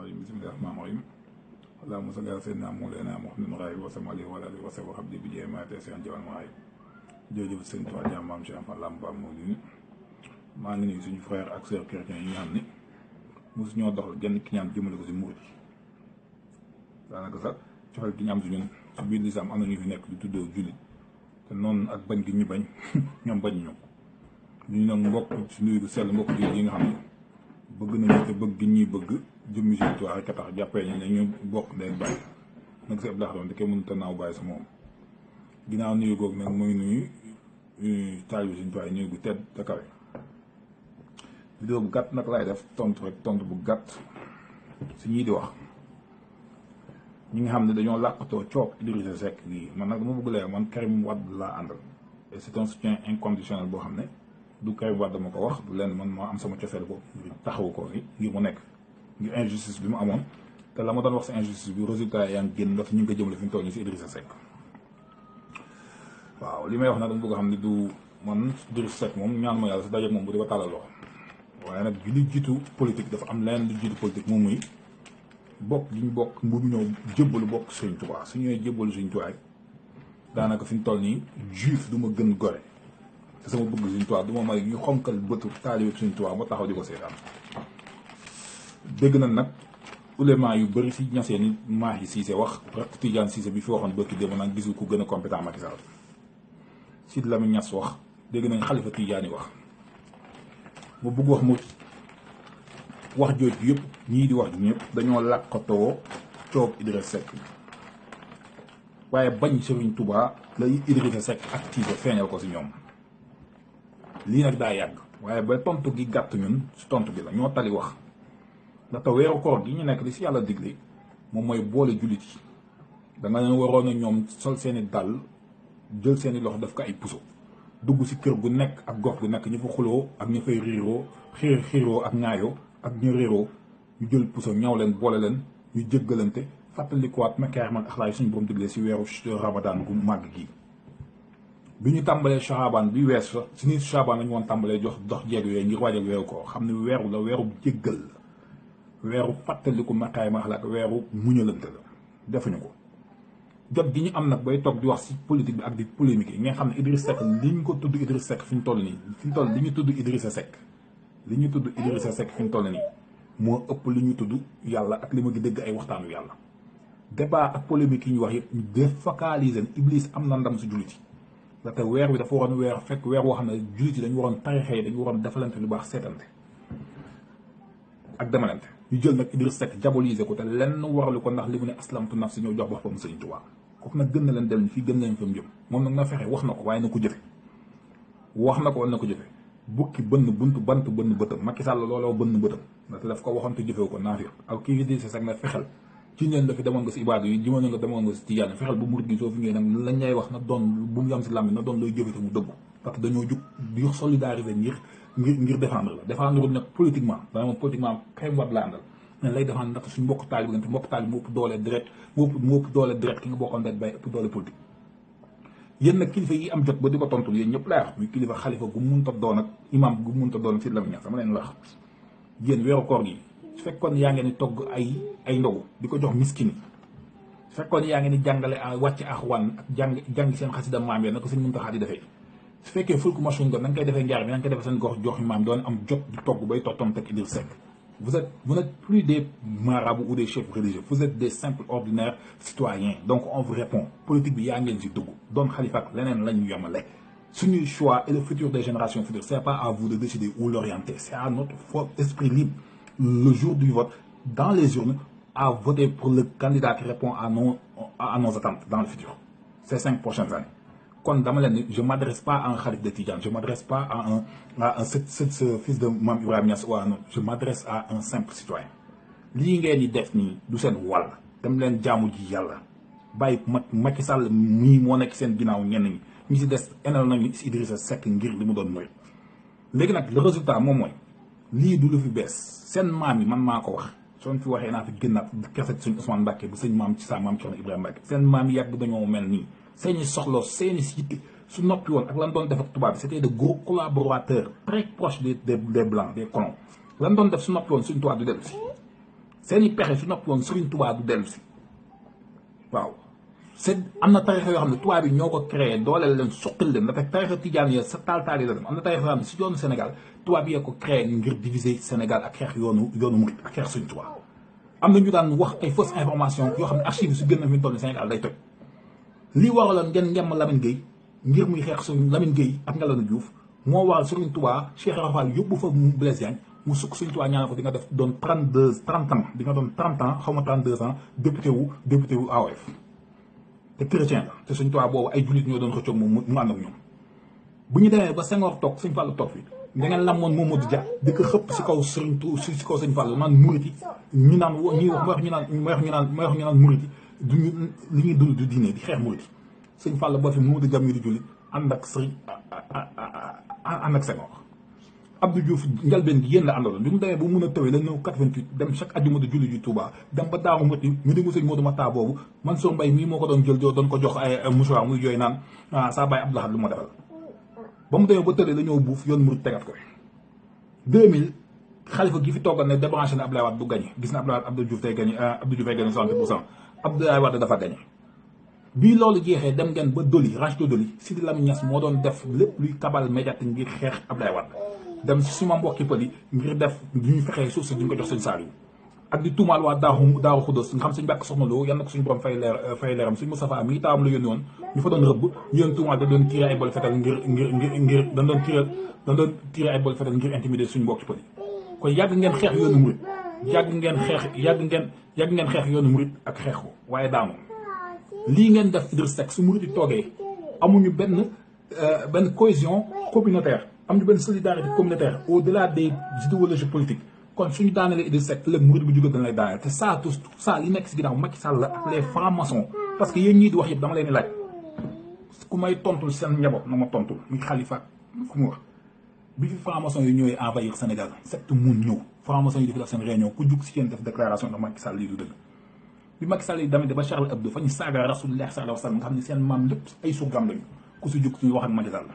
الرجيم بسم الله الرحمن الرحيم اللهم صل على سيدنا مولانا محمد غايب وسلم عليه وعلى اله وصحبه وحبدي بجاه ما تسيان جوان معاي jërëjëf sëñ Tuubaa jàmm maam Cheikh Fall Lamp moo ngi maa ngi nuyu suñu frère ak sœur chrétien yi nga xam ne mosu ñoo doxal genn ki ñaan jëmale ko si murit yi daanaka sax cofal gi ñu am si ñun si biir lislaam am na ñu fi nekk di tuddoo jullit te noonu ak bañ gi ñu bañ ñoom bañ ñu nag mbokk si nuyu du sell mbokk jullit yi nga xam ne bëgg nañu te bëgg gi ñuy bëgg jëmmi Sëñ Tuubaa rek a tax jàppee ñu ne ñu bokk ndey bàyyi nag si ab laax doon te kenn mënut a naaw bàyyi sa moom ginnaaw nuyu googu nag mooy nuyu taalibe Sëñ Tuubaa nuyu gu tedd te kawe vidéo bu gàtt nag laay def tontu bu gàtt si ñii di wax ñi nga xam ne dañoo làqatoo coog Idrissa Seck gii man nag dama bëgg leer man Karim Wade laa àndal et c'est un soutien inconditionnel boo xam ne du Karim Wade dama ko wax du leen man moo am sama cofeel boobu ngir taxawu ko ni ngir mu nekk ngir injustice bi mu amoon te la ma doon wax si injustice bi résultat yaa ngi génn ndax ñu ngi ko jëmale fi mu toll nii si Idrissa Seck waaw li may wax nag dama bëgg a xam ne du man Idrissa Seck moom ñaan ma yàlla si dajeeg moom bu di ko tàllal loxo waaye nag li jiitu politique dafa am leneen lu jiitu politique moom muy bokk gi ñu bokk bu ñëw jébbalu bokk Sëñ Tuubaa su ñëwee jébbalu Sëñ Tuubaa daanaka fi mu toll nii juif du ma gën gore te sama bëgg Sëñ Tuubaa du ma may ñu xonkal bëtu taalibe Sëñ Tuubaa ma taxaw di ko seetaan dégg na nag uléma yu bëri si ñasee ni Mahi Cissé wax rek Tidiane Cissé bi fi waxoon bëkki démb naan gisul ku gën a compétent Macky Sall Sidy Lamine Niass wax dégg nañ Xalifa Tidiane wax mu bëgg wax mu wax jooju yëpp ñii di wax ñëpp dañoo làqatoo coog Idrissa Seck waaye bañ Sëriñ Tuubaa la Idrissa Seck activé feeñal ko si ñoom lii nag daa yàgg waaye ba tontu gi gàtt ñun si tontu bi la ñoo tali wax ndaxte weeru koor gi ñu nekk li si yàlla digle moom mooy boole jullit yi da nga leen waroon a ñoom sol seeni dàll jël seeni loxo def ko ay puso dugg si kër gu nekk ak gox gu nekk ñu fa xuloo ak ñu fay riiroo xiiroo ak ñaayoo ak ñu réeroo ñu jël puso ñaw leen boole leen ñu jéggalante fàttalikuwaat makaarimal axlaaq suñu borom diglee si weeru Ramadan gu màgg gi bi ñu tàmbalee Chaabaan bi wees fa si ni Chaabaan lañu woon tàmbalee dox jeeg yooyu ngir waajal weeru ko xam ne weeru la weeru jéggal la weeru fàttaliku makaarimal axlaaq weeru muñalante la defuñu ko jot gi ñu am nag bay toog di wax si politique bi ak di polémique yi nga xam ne Idrissa Seck li ñu ko tudd Idrissa Seck fi ñu toll nii fi ñu toll li ñu tudd Idrissa Seck li ñu tudd Idrissa Seck fi ñu toll nii moo ëpp li ñu tudd yàlla ak li ma gi dégg ay waxtaanu yàlla débat ak polémique yi ñu wax yëpp ñu défocaliser Iblis am na ndam si jullit yi ndaxte weer bi dafa waroon weer fekk weer woo xam ne jullit yi dañu waroon tarixee dañu waroon defalante lu baax seetante ak demalante ñu jël nag Idrissa Seck diaboliser ko te lenn waralu ko ndax li mu ne aslamtu nafsi ñëw jox boppam Sëriñ Tuubaa kooku nag gën na leen dellu fii gën nañ fa mu jëm moom nag na fexe wax na ko waaye na ko jëfe wax na ko war na ko jëfe bukki bënn buntu bant bënn bëtam Macky Sall looloo bënn bëtam ndaxte daf ko waxoon te jëfewu ko naafiq ak kii Idrissa Seck nag fexel ci ñeen la fi demoon nga si ibaadu yi jimoon nga demoon nga si tijaan fexel bu murid gi soo fi ngeen nag lañ lay wax na doon bu mu yam si làmbi na doon looy jëfe te mu dëggu parce que dañoo jug di solidariser ngir défendre la défendre nag politiquement dana moom politiquement Karim Wade la àndal ne lay défendre ndax suñ mbokk taalib gante mbokk taalib mu ëpp doole direct mu ëpp doole direct ki nga bokkoon det bay ëpp doole politique yéen nag kilifa yi am jot ba di ko tontul yéen ñëpp laay wax muy kilifa xalifa gu munta doon ak imam gu munta doon Sidy Lamine Niass sama leen wax yéen weeru koor gi su fekkoon yaa ngeen ni togg ay ndogu di ko jox miskin yi su fekkoon yaa ngeen ni jàngale wàcc axwaan ak jàng seen xasida maam ya na ko seen Muntaxa di defee su fekkee fulku machine ko na nga koy defee njaar bi na nga koy defee seen gox jox maam doon am jot di togg bay tottom teg Idrissa Seck vous n'êtes plus des marabouts ou des chefs religieux vous êtes des simples ordinaires citoyens donc on vous répond politique bi yaa ngeen si dugg doon xalifa ak leneen la ñu yemale suñuy choix et le futur des générations futures c'est pas à vous de décider où l'orienter c'est à notre fort esprit libre le jour du vote dans les urnes à voter pour le candidat qui répond à nos attentes dans le futur ces 5 prochaines années kon dama leen ni je m'adresse pas à un xalif de Tidiane je m'adresse pas à un ce fils de Mame Ibrahima Niass waa non je m'adresse à un simple citoyen lii ngeen di def nii du seen wàll dem leen jaamu ji yàlla bàyyi Macky Sall mii moo nekk seen ginnaaw ñenn ñi si des enal nañu si Idrissa Seck ngir li mu doon mooy léegi nag le résultat moom mooy lii du lu fi bees seen maam yi man maa ko wax soo fi waxee naa fi génnaat keset suñu Ousmane Mbacké bu sëñ maam ci sa maam Cerno Ibrahima Mbacké seen maam yi yàgg dañoo mel nii seeni soxla seeni yitte su noppi woon ak lan doon def ak tubaab bi c'était de gros collaborateurs très proches des blancs des colons lan doon def su noppi woon suñu tubaab di dellu si seeni pexe su noppi woon Serigne Touba du dellu si waaw c'est am na tarixa yoo xam ne tubaab bi ñoo ko créé dooleel leen suqil leen dafa tarixa tijaan yi sa taal yi la dem am na tarixa yoo xam ne si yoonu Sénégal tubaab yi ko créé ngir diviser Sénégal ak xeex yoonu murit ak xeex Serigne Touba am na ñu daan wax ay fausse information yoo xam ne archive yi su gën a fi toll Sénégal day toj lii waraloon ngeen ngemm Lamine Gueye ngir muy xeex suñu Lamine Gueye ak Ngalandou Diouf moo waral Serigne Touba Cheikh Rafal yóbbu fa Blaise Diagne mu sukk Serigne Touba ñaanal ko di nga def doon 30 ans di nga doon 30 ans xaw ma 32 ans député wu AOF te chrétien la te Serigne Touba boobu ay jullit ñoo doon xëccoog moom mu ànd ak ñoom bu ñu demee ba Senghor toog Serigne Fallou toog fi da ngeen lamoon Mamadou Dia di ko xëpp si kaw Serigne Touba si kaw Serigne Fallou naan muriti ñu naan ñuy wax ñu naan muriti duñu li ñuy dund du diine di xeex muriti Serigne Fallou boo fi Mamadou Dia mi di jullit ànd ak Senghor Abdou Diouf njalbeen gi yéen la àndaloon bi mu demee ba mun a tawee la ñëw 88 dem chaque àjjuma di julli ji Touba dem ba daamu mati ñu déglu sëñ Modou Matta boobu Mansour Mbaye mii moo ko doon jël doon ko jox ay mouchoir muy jooy naan saa bàyyi Abdou Lahad lu ma defal ba mu demee ba tëddee la ñëw buuf yoon murid tegat ko 2000 xalifa gi fi toogal ne débranché na Abdoulaye Wade du gagné gis na Abdoulaye Wade Abdou Diouf day gagné 60%. Abdoulaye Wade dafa gagné bii loolu jeexee dem ngeen ba Doli ranch de Doli Sidi Lamine Niass moo doon def lépp luy kabal médiatique ngir xeex Abdoulaye Wade dem si suma mbokki pël yi ngir def ñu fexee suuf si duñ ko jox sëñ Saliou ak di tuumaal waa Daaru Xudoos nga xam suñu bàkk soxna loo yal na ko suñu borom fay leeram suñu Moustapha mi taawam la yónni woon ñu fa doon rëbb ñu leen tuumaal da doon tiré ay bol fetal ngir dañ doon tiré ay bol fetal ngir intimider suñu mbokki pël yi kon yàgg ngeen xeex yoonu murit yàgg ngeen xeex yoonu murit ak xeex ko waaye daanoo lii ngeen def Idriss Seck su murit yi toogee amuñu benn cohésion communautaire amuñu benn solidarité communautaire au-delà des idéologies politiques kon suñu daanelee Idriss Seck ëllëg murit bu jóge dañ lay daaneel te ça tout ça li nekk si ginnaaw Macky Sall ak les francs-maçons parce que yéen ñii di wax yëpp dama leen di laaj ku may tontul seen njaboot na ma tontul muy Khalifa ku mu wax bi fi franc-maçon yi ñëwee envahir Sénégal secte mun ñëw franc-maçon yi dafi def seen réunion ku jug si yéen def déclaration da Macky Sall lii du dëgg bi Macky Sall yi damit ba Charles Hebdo fa ñu saaga Rasulullah sallallahu alayhi wa sallam nga xam ne seen maam lépp ay surgam lañu ku si jug suñu wax ak Macky Sall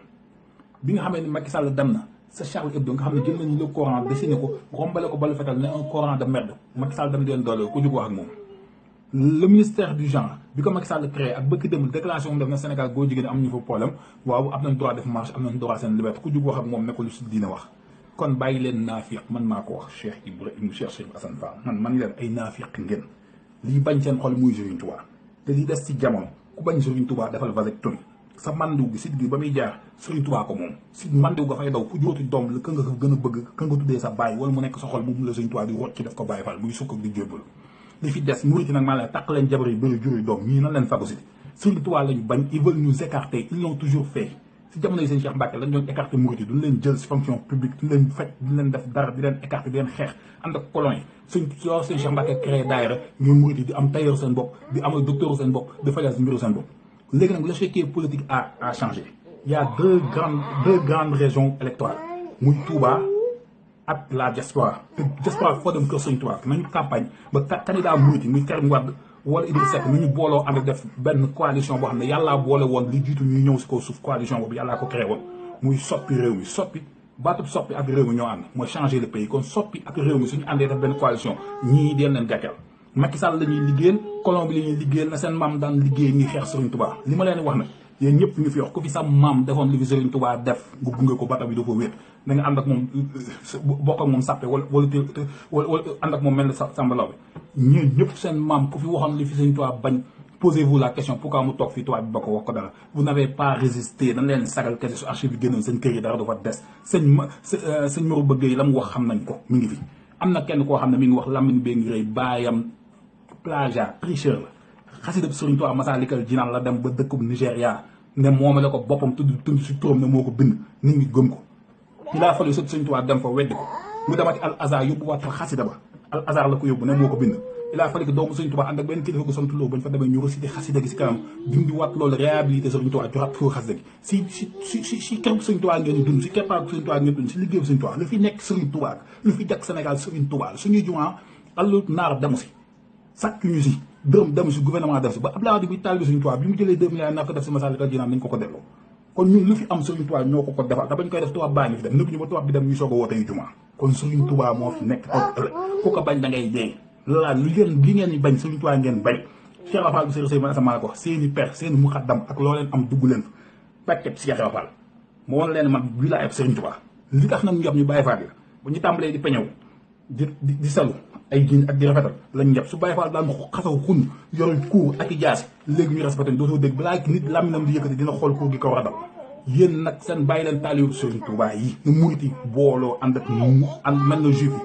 bi nga xamee ni Macky Sall dem na sa Charles Hebdo nga xam ne jël nañu le Coran dessiné ko rombale ko balu fetal ne un Coran de merde Macky Sall dem di leen doole ku jug wax ak moom le ministère du genre bi ko Macky Sall créé ak bëkk dem déclaration def na Sénégal góor jigéen am ñu fa problème waaw am nañ droit def marche am nañ droit seen liberté ku jug wax ak moom ne ko lu si diine wax kon bàyyi leen naafiq man maa ko wax Cheikh Ibrahima Cheikh Assane Fall man leen ay naafiq ngeen lii bañ seen xol muy Serigne Touba te li des ci jamono ku bañ Serigne Touba defal vasectomie sa mandiw gi sit gi ba muy jaar Serigne Touba ko moom si mandiw nga fay daw ku jóotu doom la ka nga ko gën a bëgg ka nga tuddee sa bàyyi wala mu nekk sa xol moom la Serigne Touba di rocc ci def ko bàyyi fal muy sukk ak di jébbalu li fi des murit nag maa leen tàq leen jabar yi bëri juri doom ñii nan leen phagocyté Serigne Touba lañu bañ ils veulent nous écarter ils l'ont toujours fait si jamono yi seen Cheikh Mbacke lañ doon écarter murit yi duñ leen jël si fonction publique duñ leen faj duñ leen def dara di leen écarter di leen xeex ànd ak colon yi seen Cheikh Mbacke créé daayira ñoom murit yi di am tailleur seen bopp di am docteur seen bopp di fajal si mbiru seen bopp léegi nag l'échiquier politique a changé il y a deux grandes régions électorales muy Touba ak la diaspora te diaspora foo dem kër Serigne Touba nañu campagne ba candidat murit yi muy Karim Wade wala Idriss Seck ñu booloo ànd def benn coalition boo xam ne yàllaa boole woon li jiitu ñuy ñëw si kaw suuf coalition boobu yàllaa ko créé woon muy soppi réew mi soppi baatub soppi ak réew mi ñoo ànd mooy changer le pays kon soppi ak réew mi suñu àndee def benn coalition ñii deen leen gàcceel Macky Sall la ñuy liggéeyal colon bi la ñuy liggéeyal na seen maam daan liggéey ñuy xeex Serigne Touba li ma leen wax nag yéen ñëpp ñu fi wax ku fi sa maam defoon li fi Serigne Touba def nga gunge ko bata bi dafa wéet da nga ànd ak moom bokk ak moom sàppe wala ànd ak moom mel ne sàmbalaw bi ñeen ñëpp seen maam ku fi waxoon li fi Serigne Touba bañ posez-vous la question pourquoi mu toog fii Touba bi ba ko wax ko dara vous n'avez pas résisté dañ leen sagal kese su archive bi génnoon seen kër yi dara dafa des sëñ Mourou Bëgg yi la mu wax xam nañ ko mi ngi fi am na kenn koo xam ne mi ngi wax Lamine bee ngi rëy baayam plagiat tricheur la xasida Serigne Touba Masaalikal Jinaan la dem ba dëkkub Nigéria ne moomale ko boppam tudd si turam ne moo ko bind nit ñi gëm ko il a fallu Serigne Touba dem fa weddi ko mu demati Al Azhar yóbbu waat fa xasida ba Al Azhar la ko yóbbu ne moo ko bind il a fallu que doomu Serigne Touba ànd ak benn kilifa ko sant loo bañ fa demee ñu recité xasida gi si kanam dindi waat loolu réhabilité Serigne Touba joxaat foo xasida gi si kër Serigne Touba ngeen di dund si keppaar Serigne Touba ngeen dund si liggéeyu Serigne Touba lu fi nekk Serigne Touba lu fi jàkk Sénégal Serigne Touba suñuy jumaa allu naar demu si sàkk ñu si dërëm dem si gouvernement def si ba Abdoulaye Wade bi taalibe Serigne Touba bi mu jëlee 2 milliards naa ko def si Masaalikal Jinaan nañ ko delloo kon ñun lu fi am Serigne Touba ñoo ko defal te bañ koy def tubaab baa ngi fi dem nëpp ñu ba tubaab bi dem ñu soog a woote yu jumaa kon Serigne Touba moo fi nekk ku ko bañ da ngay dee la lu leen li ngeen bañ Serigne Touba ngeen bañ Cheikh Rafal bu Serigne man sama ko seeni père seeni muxaddam ak lo leen am dugg leen paquet Cheikh Rafal mo won leen man wilaaya Serigne Touba li tax nag ñu Baye Fall la bu ñu tàmbalee di peñew di salu ay giñ ak di rafetal lañ ñëpp su Baye Fall daan xasaw xun yor cour ak jaas léegi ñu respecté dootoo dégg balaa nit laminam di yëkkati dina xool cour gi ko war a dal yéen nag seen bàyyi leen taalibu Serigne Touba yi nu muriti booloo ànd ak mel na juif yi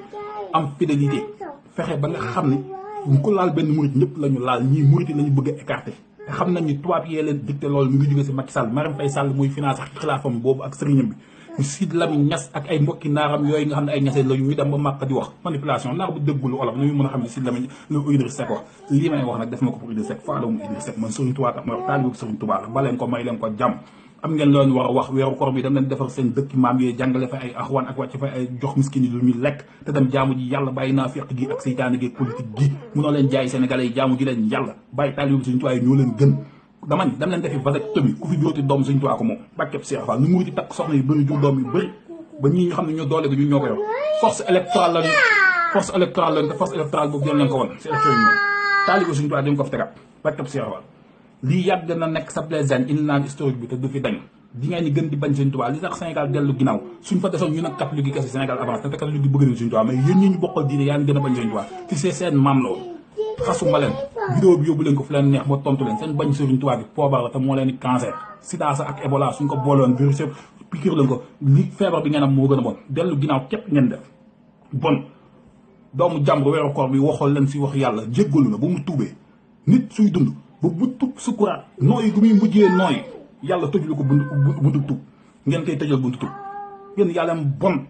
am fidélité fexe ba nga xam ne ñu ko laal benn murit ñëpp la ñu laal ñii muriti la ñu bëgg a écarté te xam nañ ni tubaab yee leen dicté loolu mu ngi jógee si Macky Sall Marème Faye Sall muy finance ak xilaafam boobu ak sëriñam bi ñu Sid Lamine Niass ak ay mbokki naaram yooyu nga xam ne ay ñasee la ñu dem ba màq di wax manipulation naar bu déggul olof nañu mën a xam ne Sid Lamine lu Idriss Seck wax lii may wax nag def na ko pour Idriss Seck faalo mu Idriss Seck man Serigne Touba tax ma wax taalibu Serigne Touba la baleen ko may leen ko jàmm am ngeen loolu war a wax weeru koor bi dem leen defar seen dëkki maam yooyu jàngale fa ay axwaan ak wàcc fa ay jox miskin yi lu ñu lekk te dem jaamu ji yàlla bàyyi naa fiq gi ak seytaane gi politique gi munoo leen jaay sénégalais yi jaamu ji leen yàlla bàyyi taalibu Serigne Touba yi ñoo leen gën dama ni dem leen defi vasectomie ku fi jóoti doom Serigne Touba ko moom bàkkeb Cheikh Fall nu muti takk soxna yu bëri jur doom yu bëri ba ñii ñu xam ne ñoo doole ko ñu ñoo ko yor force électorale lañu te force électorale boobu jël leen ko woon si élection yi ñoom taalibu Serigne Touba dañ ko fi tegaat bàkkeb Cheikh Fall lii yàgg na nekk sa plaisane indi naan historique bi te du fi dañ di ngeen ni gën di bañ Serigne Touba li tax Sénégal dellu ginnaaw suñ fa desoon ñu nag catholique yi kese Sénégal avance te catholique yi bëgg nañ Serigne Touba mais yéen ñi ñu bokkal diine yaa ngi gën a bañ Serigne Touba ci seen maam la woon xasuma leen vidéo bi yóbbu leen ko fu leen neex ma tontu leen seen bañ Serigne Touba bi poobar la te moo leen di cancer sida sa ak Ebola suñ ko booloon virus piqûre leen ko li feebar bi ngeen am moo gën a bon dellu ginnaaw képp ngeen def bon doomu jàmbur weeru koor bi waxoon leen si wax yàlla jéggalu na ba mu tuubee nit suy dund ba bu tub sukuraat nooyi gu muy mujjee nooyi yàlla tëjlu ko buntu tub ngeen koy tëjal buntu tub yéen yàlla bon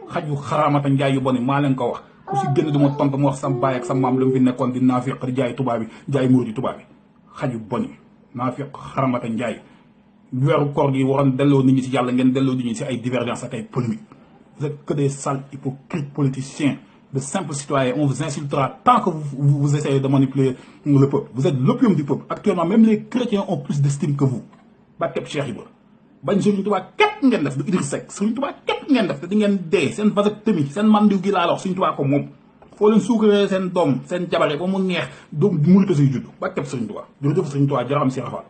xaju xaraamata njaay yu bon yi maa leen ko wax ku si génn du ma tontu ma wax sa baay ak sa maam lu mu fi nekkoon di naafiq di jaay tubaab bi jaay muur yi tubaab bi xaju bon yi naafiq xaramata njaay weeru koor gi waroon delloo nit ñi si yàlla ngeen delloo nit ñi si ay divergence ak ay polémique vous êtes que des sales hypocrites politiciens de simples citoyens on vous insultera tant que vous essayez de manipuler le peuple vous êtes l'opium du peuple actuellement même les chrétiens ont plus d'estime que vous barkeb Cheikh Ibra bañ Serigne Touba képp ngeen def du Idriss Seck Serigne Touba képp ngeen def te di ngeen dee seen vasectomie seen mandiw gi laa la wax Serigne Touba ko moom foo leen suukaree seen doom seen jabare ba mu neex doom murite say judd barkeb Serigne Touba jërëjëf Serigne Touba jaraxam Cheikh Fall